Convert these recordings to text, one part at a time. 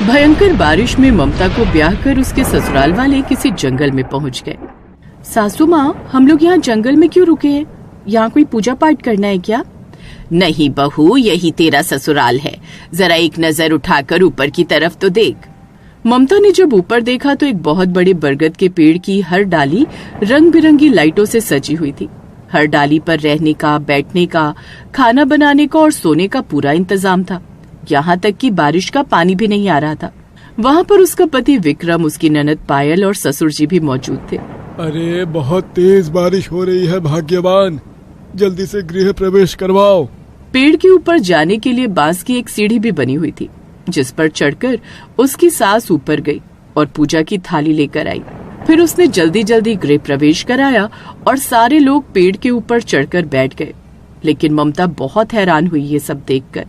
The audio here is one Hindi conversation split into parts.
भयंकर बारिश में ममता को ब्याह कर उसके ससुराल वाले किसी जंगल में पहुंच गए। सासू माँ, हम लोग यहाँ जंगल में क्यों रुके हैं? यहाँ कोई पूजा पाठ करना है क्या? नहीं बहू, यही तेरा ससुराल है। जरा एक नजर उठाकर ऊपर की तरफ तो देख। ममता ने जब ऊपर देखा तो एक बहुत बड़े बरगद के पेड़ की हर डाली रंग बिरंगी लाइटों से सजी हुई थी। हर डाली पर रहने का, बैठने का, खाना बनाने का और सोने का पूरा इंतजाम था। यहाँ तक कि बारिश का पानी भी नहीं आ रहा था। वहाँ पर उसका पति विक्रम, उसकी ननद पायल और ससुर जी भी मौजूद थे। अरे बहुत तेज बारिश हो रही है भाग्यवान, जल्दी से गृह प्रवेश करवाओ। पेड़ के ऊपर जाने के लिए बांस की एक सीढ़ी भी बनी हुई थी, जिस पर चढ़कर उसकी सास ऊपर गई और पूजा की थाली लेकर आई। फिर उसने जल्दी जल्दी गृह प्रवेश कराया और सारे लोग पेड़ के ऊपर चढ़कर बैठ गए। लेकिन ममता बहुत हैरान हुई ये सब देखकर।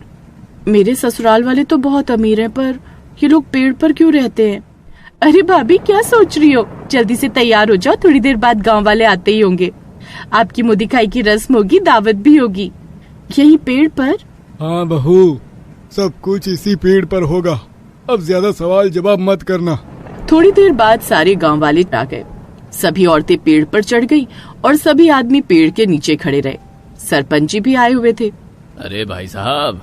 मेरे ससुराल वाले तो बहुत अमीर हैं, पर ये लोग पेड़ पर क्यों रहते हैं? अरे भाभी, क्या सोच रही हो? जल्दी से तैयार हो जाओ, थोड़ी देर बाद गांव वाले आते ही होंगे। आपकी मुंह दिखाई की रस्म होगी, दावत भी होगी। यही पेड़ पर? हाँ बहू, सब कुछ इसी पेड़ पर होगा। अब ज्यादा सवाल जवाब मत करना। थोड़ी देर बाद सारे गांव वाले आ गए। सभी औरतें पेड़ पर चढ़ गई और सभी आदमी पेड़ के नीचे खड़े रहे। सरपंच जी भी आए हुए थे। अरे भाई साहब,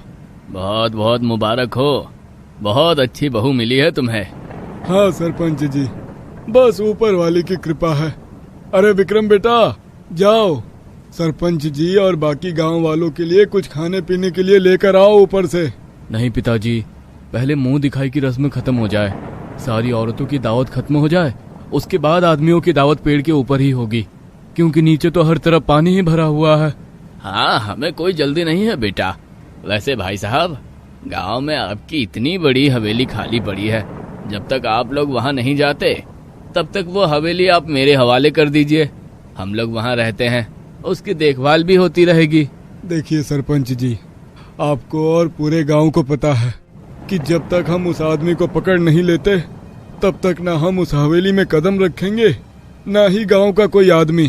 बहुत बहुत मुबारक हो, बहुत अच्छी बहू मिली है तुम्हें। हाँ सरपंच जी, बस ऊपर वाले की कृपा है। अरे विक्रम बेटा, जाओ सरपंच जी और बाकी गांव वालों के लिए कुछ खाने पीने के लिए लेकर आओ ऊपर से। नहीं पिताजी, पहले मुंह दिखाई की रस्म खत्म हो जाए, सारी औरतों की दावत खत्म हो जाए, उसके बाद आदमियों की दावत पेड़ के ऊपर ही होगी, क्योंकि नीचे तो हर तरफ पानी ही भरा हुआ है। हाँ, हमें कोई जल्दी नहीं है बेटा। वैसे भाई साहब, गांव में आपकी इतनी बड़ी हवेली खाली पड़ी है, जब तक आप लोग वहाँ नहीं जाते तब तक वो हवेली आप मेरे हवाले कर दीजिए। हम लोग वहाँ रहते हैं, उसकी देखभाल भी होती रहेगी। देखिए सरपंच जी, आपको और पूरे गांव को पता है कि जब तक हम उस आदमी को पकड़ नहीं लेते तब तक ना हम उस हवेली में कदम रखेंगे, ना ही गांव का कोई आदमी।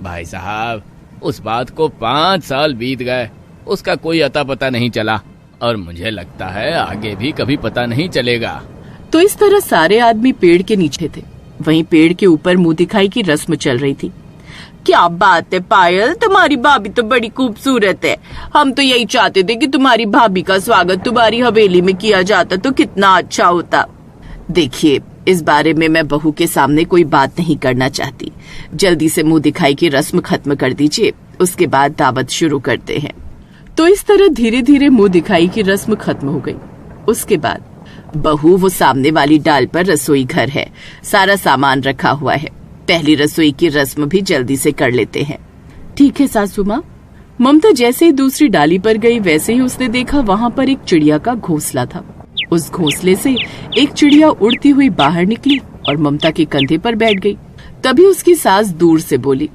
भाई साहब, उस बात को 5 साल बीत गए, उसका कोई अता पता नहीं चला, और मुझे लगता है आगे भी कभी पता नहीं चलेगा। तो इस तरह सारे आदमी पेड़ के नीचे थे। वहीं पेड़ के ऊपर मुंह दिखाई की रस्म चल रही थी। क्या बात है पायल, तुम्हारी भाभी तो बड़ी खूबसूरत है। हम तो यही चाहते थे कि तुम्हारी भाभी का स्वागत तुम्हारी हवेली में किया जाता तो कितना अच्छा होता। देखिए, इस बारे में मैं बहू के सामने कोई बात नहीं करना चाहती। जल्दी से मुंह दिखाई की रस्म खत्म कर दीजिए, उसके बाद दावत शुरू करते हैं। तो इस तरह धीरे धीरे मुंह दिखाई की रस्म खत्म हो गई। उसके बाद बहू, वो सामने वाली डाल पर रसोई घर है, सारा सामान रखा हुआ है। पहली रसोई की रस्म भी जल्दी से कर लेते हैं। ठीक है सासू माँ। ममता जैसे ही दूसरी डाली पर गई, वैसे ही उसने देखा वहाँ पर एक चिड़िया का घोंसला था। उस घोंसले से एक चिड़िया उड़ती हुई बाहर निकली और ममता के कंधे पर बैठ गई। तभी उसकी सास दूर से बोली,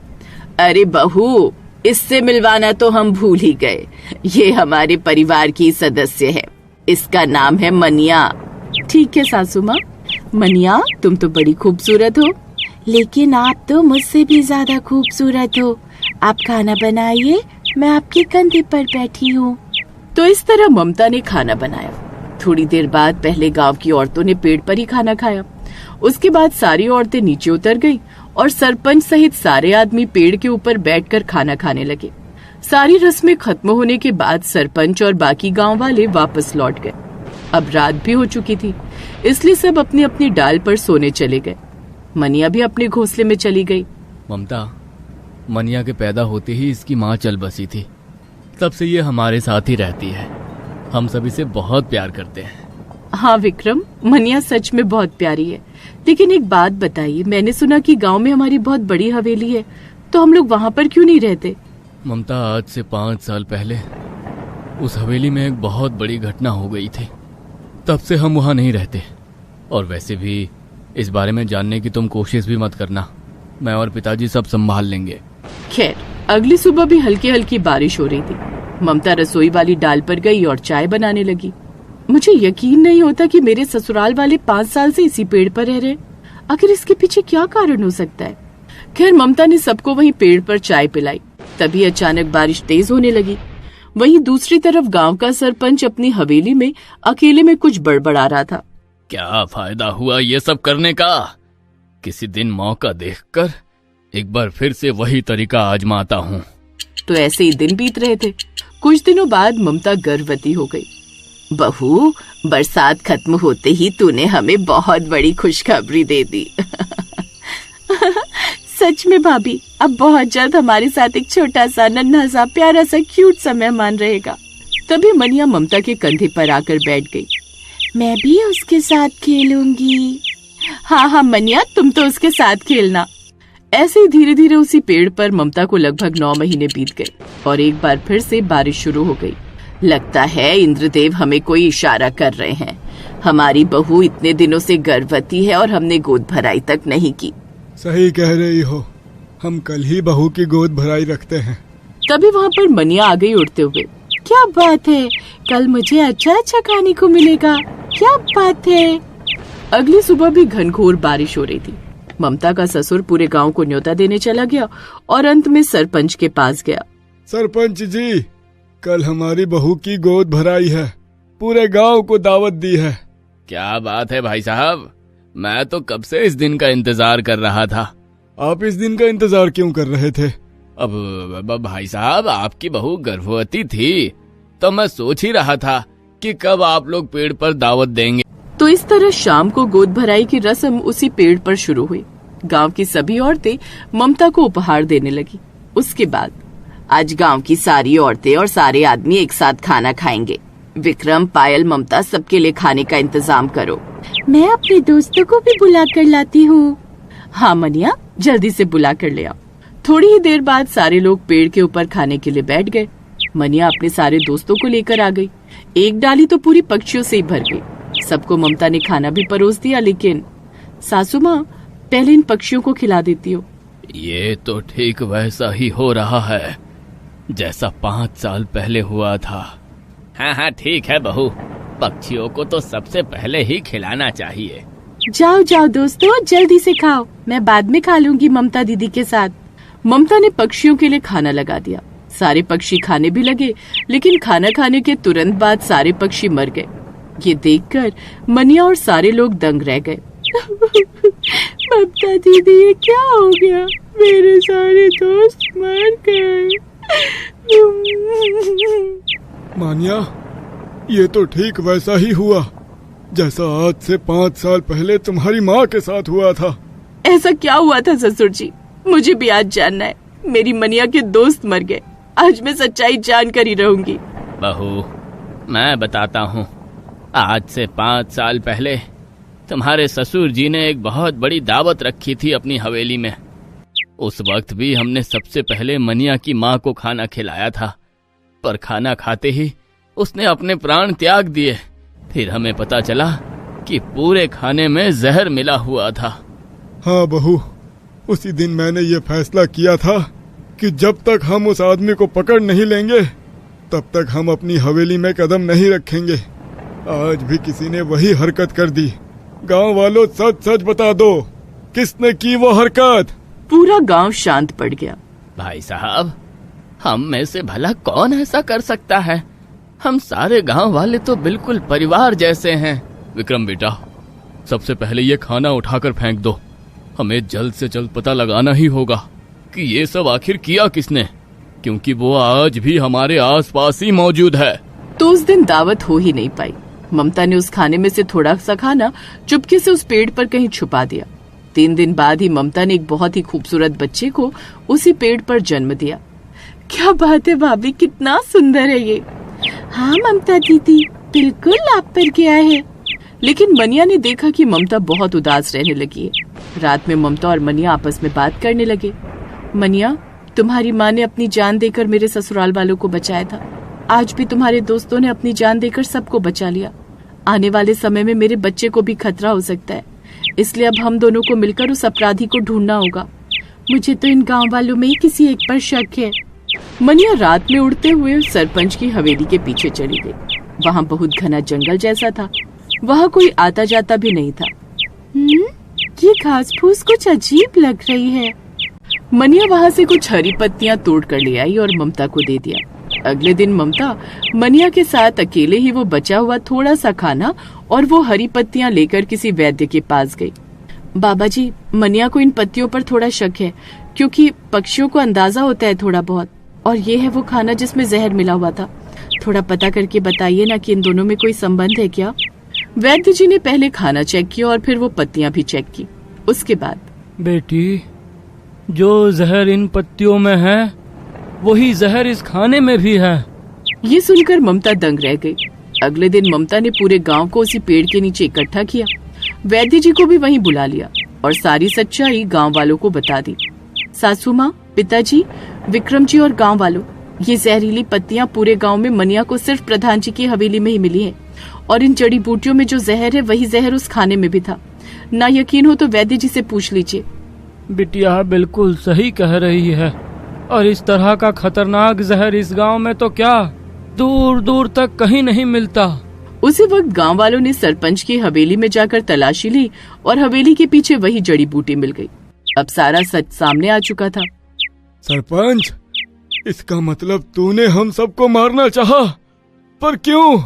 अरे बहू, इससे मिलवाना तो हम भूल ही गए। ये हमारे परिवार की सदस्य है, इसका नाम है मनिया। ठीक है सासू माँ। मनिया, तुम तो बड़ी खूबसूरत हो। लेकिन आप तो मुझसे भी ज्यादा खूबसूरत हो। आप खाना बनाइए, मैं आपके कंधे पर बैठी हूँ। तो इस तरह ममता ने खाना बनाया। थोड़ी देर बाद पहले गांव की औरतों ने पेड़ पर ही खाना खाया। उसके बाद सारी औरतें नीचे उतर गईं और सरपंच सहित सारे आदमी पेड़ के ऊपर बैठकर खाना खाने लगे। सारी रस्में खत्म होने के बाद सरपंच और बाकी गांव वाले वापस लौट गए। अब रात भी हो चुकी थी, इसलिए सब अपनी अपनी डाल पर सोने चले गए। मनिया भी अपने घोंसले में चली गई। ममता, मनिया के पैदा होते ही इसकी माँ चल बसी थी, तब से ये हमारे साथ ही रहती है। हम सभी से बहुत प्यार करते हैं। हाँ विक्रम, मनिया सच में बहुत प्यारी है। लेकिन एक बात बताइए, मैंने सुना कि गांव में हमारी बहुत बड़ी हवेली है, तो हम लोग वहाँ पर क्यों नहीं रहते? ममता, आज से 5 साल पहले उस हवेली में एक बहुत बड़ी घटना हो गई थी, तब से हम वहाँ नहीं रहते। और वैसे भी इस बारे में जानने की तुम कोशिश भी मत करना, मैं और पिताजी सब संभाल लेंगे। खैर, अगली सुबह भी हल्की हल्की बारिश हो रही थी। ममता रसोई वाली डाल पर गई और चाय बनाने लगी। मुझे यकीन नहीं होता कि मेरे ससुराल वाले 5 साल से इसी पेड़ पर रह रहे। आखिर इसके पीछे क्या कारण हो सकता है? खैर, ममता ने सबको वहीं पेड़ पर चाय पिलाई। तभी अचानक बारिश तेज होने लगी। वहीं दूसरी तरफ गांव का सरपंच अपनी हवेली में अकेले में कुछ बड़बड़ा रहा था। क्या फायदा हुआ ये सब करने का? किसी दिन मौका देखकर एक बार फिर से वही तरीका आजमाता हूँ। तो ऐसे ही दिन बीत रहे थे। कुछ दिनों बाद ममता गर्भवती हो गई। बहू, बरसात खत्म होते ही तूने हमें बहुत बड़ी खुशखबरी दे दी। सच में भाभी, अब बहुत जल्द हमारे साथ एक छोटा सा नन्हा सा प्यारा सा क्यूट सा मेहमान रहेगा। तभी मनिया ममता के कंधे पर आकर बैठ गई। मैं भी उसके साथ खेलूंगी। हाँ मनिया, तुम तो उसके साथ खेलना। ऐसे ही धीरे धीरे उसी पेड़ पर ममता को लगभग 9 महीने बीत गए और एक बार फिर से बारिश शुरू हो गई। लगता है इंद्रदेव हमें कोई इशारा कर रहे हैं। हमारी बहू इतने दिनों से गर्भवती है और हमने गोद भराई तक नहीं की। सही कह रही हो, हम कल ही बहू की गोद भराई रखते हैं। तभी वहाँ पर मनिया आ गई उड़ते हुए। क्या बात है, कल मुझे अच्छा अच्छा खाने को मिलेगा। क्या बात है। अगली सुबह भी घनघोर बारिश हो रही थी। ममता का ससुर पूरे गांव को न्योता देने चला गया और अंत में सरपंच के पास गया। सरपंच जी, कल हमारी बहू की गोद भराई है, पूरे गांव को दावत दी है। क्या बात है भाई साहब, मैं तो कब से इस दिन का इंतजार कर रहा था। आप इस दिन का इंतजार क्यों कर रहे थे? अब भाई साहब, आपकी बहू गर्भवती थी तो मैं सोच ही रहा था कि कब आप लोग पेड़ पर दावत देंगे। तो इस तरह शाम को गोद भराई की रस्म उसी पेड़ पर शुरू हुई। गांव की सभी औरतें ममता को उपहार देने लगी। उसके बाद आज गांव की सारी औरतें और सारे आदमी एक साथ खाना खाएंगे। विक्रम, पायल, ममता, सबके लिए खाने का इंतजाम करो। मैं अपने दोस्तों को भी बुला कर लाती हूँ। हाँ मनिया, जल्दी से बुला कर ले आओ। थोड़ी ही देर बाद सारे लोग पेड़ के ऊपर खाने के लिए बैठ गए। मनिया अपने सारे दोस्तों को लेकर आ गई। एक डाली तो पूरी पक्षियों से ही भर गई। सबको ममता ने खाना भी परोस दिया, लेकिन सासू माँ, पहले इन पक्षियों को खिला देती हो। ये तो ठीक वैसा ही हो रहा है जैसा 5 साल पहले हुआ था। हाँ ठीक है बहू, पक्षियों को तो सबसे पहले ही खिलाना चाहिए। जाओ जाओ दोस्तों, जल्दी से खाओ, मैं बाद में खा लूंगी ममता दीदी के साथ। ममता ने पक्षियों के लिए खाना लगा दिया। सारे पक्षी खाने भी लगे, लेकिन खाना खाने के तुरंत बाद सारे पक्षी मर गए। ये देखकर मनिया और सारे लोग दंग रह गए। ममता दीदी, ये क्या हो गया? मेरे सारे दोस्त मर गए। मानिया, ये तो ठीक वैसा ही हुआ जैसा आज से 5 साल पहले तुम्हारी माँ के साथ हुआ था। ऐसा क्या हुआ था ससुर जी? मुझे भी आज जानना है। मेरी मनिया के दोस्त मर गए। आज मैं सच्चाई जानकर ही रहूंगी। बहू, मैं बताता हूँ। आज से 5 साल पहले तुम्हारे ससुर जी ने एक बहुत बड़ी दावत रखी थी अपनी हवेली में। उस वक्त भी हमने सबसे पहले मनिया की माँ को खाना खिलाया था, पर खाना खाते ही उसने अपने प्राण त्याग दिए। फिर हमें पता चला कि पूरे खाने में जहर मिला हुआ था। हाँ बहू, उसी दिन मैंने ये फैसला किया था कि जब तक हम उस आदमी को पकड़ नहीं लेंगे तब तक हम अपनी हवेली में कदम नहीं रखेंगे। आज भी किसी ने वही हरकत कर दी। गांव वालों, सच सच बता दो, किसने की वो हरकत? पूरा गांव शांत पड़ गया। भाई साहब, हम में से भला कौन ऐसा कर सकता है? हम सारे गांव वाले तो बिल्कुल परिवार जैसे हैं। विक्रम बेटा, सबसे पहले ये खाना उठाकर फेंक दो। हमें जल्द से जल्द पता लगाना ही होगा कि ये सब आखिर किया किसने, क्योंकि वो आज भी हमारे आसपास ही मौजूद है। तो उस दिन दावत हो ही नहीं पाई। ममता ने उस खाने में से थोड़ा सा खाना चुपके से उस पेड़ पर कहीं छुपा दिया। 3 दिन बाद ही ममता ने एक बहुत ही खूबसूरत बच्चे को उसी पेड़ पर जन्म दिया। क्या बात है भाभी, कितना सुंदर है ये। हाँ ममता दीदी, बिल्कुल आप पर गया है। लेकिन मनिया ने देखा कि ममता बहुत उदास रहने लगी है। रात में ममता और मनिया आपस में बात करने लगे। मनिया, तुम्हारी माँ ने अपनी जान देकर मेरे ससुराल वालों को बचाया था। आज भी तुम्हारे दोस्तों ने अपनी जान देकर सबको बचा लिया। आने वाले समय में मेरे बच्चे को भी खतरा हो सकता है, इसलिए अब हम दोनों को मिलकर उस अपराधी को ढूंढना होगा। मुझे तो इन गांव वालों में ही किसी एक पर शक है। मनिया रात में उड़ते हुए सरपंच की हवेली के पीछे चली गई। वहाँ बहुत घना जंगल जैसा था। वहाँ कोई आता जाता भी नहीं था। ये घास फूस कुछ अजीब लग रही है। मनिया वहाँ से कुछ हरी पत्तियाँ तोड़ कर ले आई और ममता को दे दिया। अगले दिन ममता मनिया के साथ अकेले ही वो बचा हुआ थोड़ा सा खाना और वो हरी पत्तियां लेकर किसी वैद्य के पास गई। बाबा जी, मनिया को इन पत्तियों पर थोड़ा शक है, क्योंकि पक्षियों को अंदाजा होता है थोड़ा बहुत, और ये है वो खाना जिसमें जहर मिला हुआ था। थोड़ा पता करके बताइए ना कि इन दोनों में कोई संबंध है क्या। वैद्य जी ने पहले खाना चेक किया और फिर वो पत्तियां भी चेक की। उसके बाद, बेटी, जो जहर इन पत्तियों में है वही जहर इस खाने में भी है। ये सुनकर ममता दंग रह गई। अगले दिन ममता ने पूरे गांव को उसी पेड़ के नीचे इकट्ठा किया। वैद्य जी को भी वहीं बुला लिया और सारी सच्चाई गांव वालों को बता दी। सासू माँ, पिताजी, विक्रम जी और गांव वालों, ये जहरीली पत्तियां पूरे गांव में मनिया को सिर्फ प्रधान जी की हवेली में ही मिली है, और इन जड़ी बूटियों में जो जहर है वही जहर उस खाने में भी था। ना यकीन हो तो वैद्य जी से पूछ लीजिए। बिटिया बिल्कुल सही कह रही है, और इस तरह का खतरनाक जहर इस गांव में तो क्या दूर दूर तक कहीं नहीं मिलता। उसी वक्त गांव वालों ने सरपंच की हवेली में जाकर तलाशी ली और हवेली के पीछे वही जड़ी बूटी मिल गई। अब सारा सच सामने आ चुका था। सरपंच, इसका मतलब तूने हम सबको मारना चाहा, पर क्यों?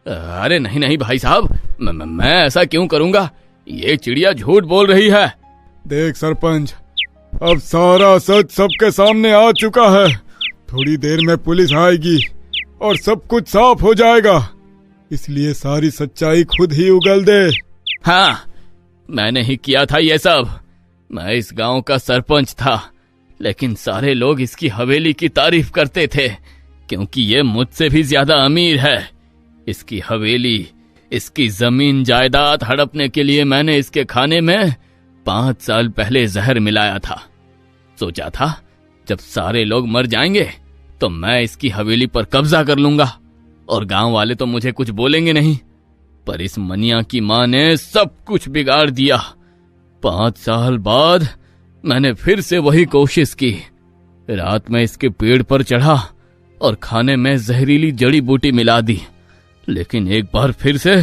अरे नहीं नहीं भाई साहब, मैं ऐसा क्यों करूंगा? ये चिड़िया झूठ बोल रही है। देख सरपंच, अब सारा सच सबके सामने आ चुका है। थोड़ी देर में पुलिस आएगी और सब कुछ साफ हो जाएगा, इसलिए सारी सच्चाई खुद ही उगल दे। हाँ, मैंने ही किया था ये सब। मैं इस गांव का सरपंच था, लेकिन सारे लोग इसकी हवेली की तारीफ करते थे, क्योंकि ये मुझसे भी ज्यादा अमीर है। इसकी हवेली, इसकी जमीन जायदाद हड़पने के लिए मैंने इसके खाने में 5 साल पहले जहर मिलाया था। सोचा था जब सारे लोग मर जाएंगे तो मैं इसकी हवेली पर कब्जा कर लूंगा और गांव वाले तो मुझे कुछ बोलेंगे नहीं। पर इस मनिया की मां ने सब कुछ बिगाड़ दिया। 5 साल बाद मैंने फिर से वही कोशिश की। रात में इसके पेड़ पर चढ़ा और खाने में जहरीली जड़ी बूटी मिला दी, लेकिन एक बार फिर से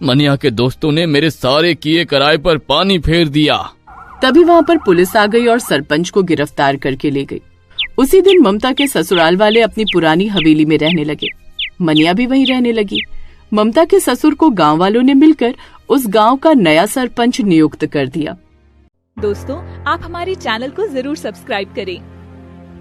मनिया के दोस्तों ने मेरे सारे किए कराए पर पानी फेर दिया। तभी वहाँ पर पुलिस आ गई और सरपंच को गिरफ्तार करके ले गई। उसी दिन ममता के ससुराल वाले अपनी पुरानी हवेली में रहने लगे। मनिया भी वहीं रहने लगी। ममता के ससुर को गांव वालों ने मिलकर उस गांव का नया सरपंच नियुक्त कर दिया। दोस्तों, आप हमारे चैनल को जरूर सब्सक्राइब करें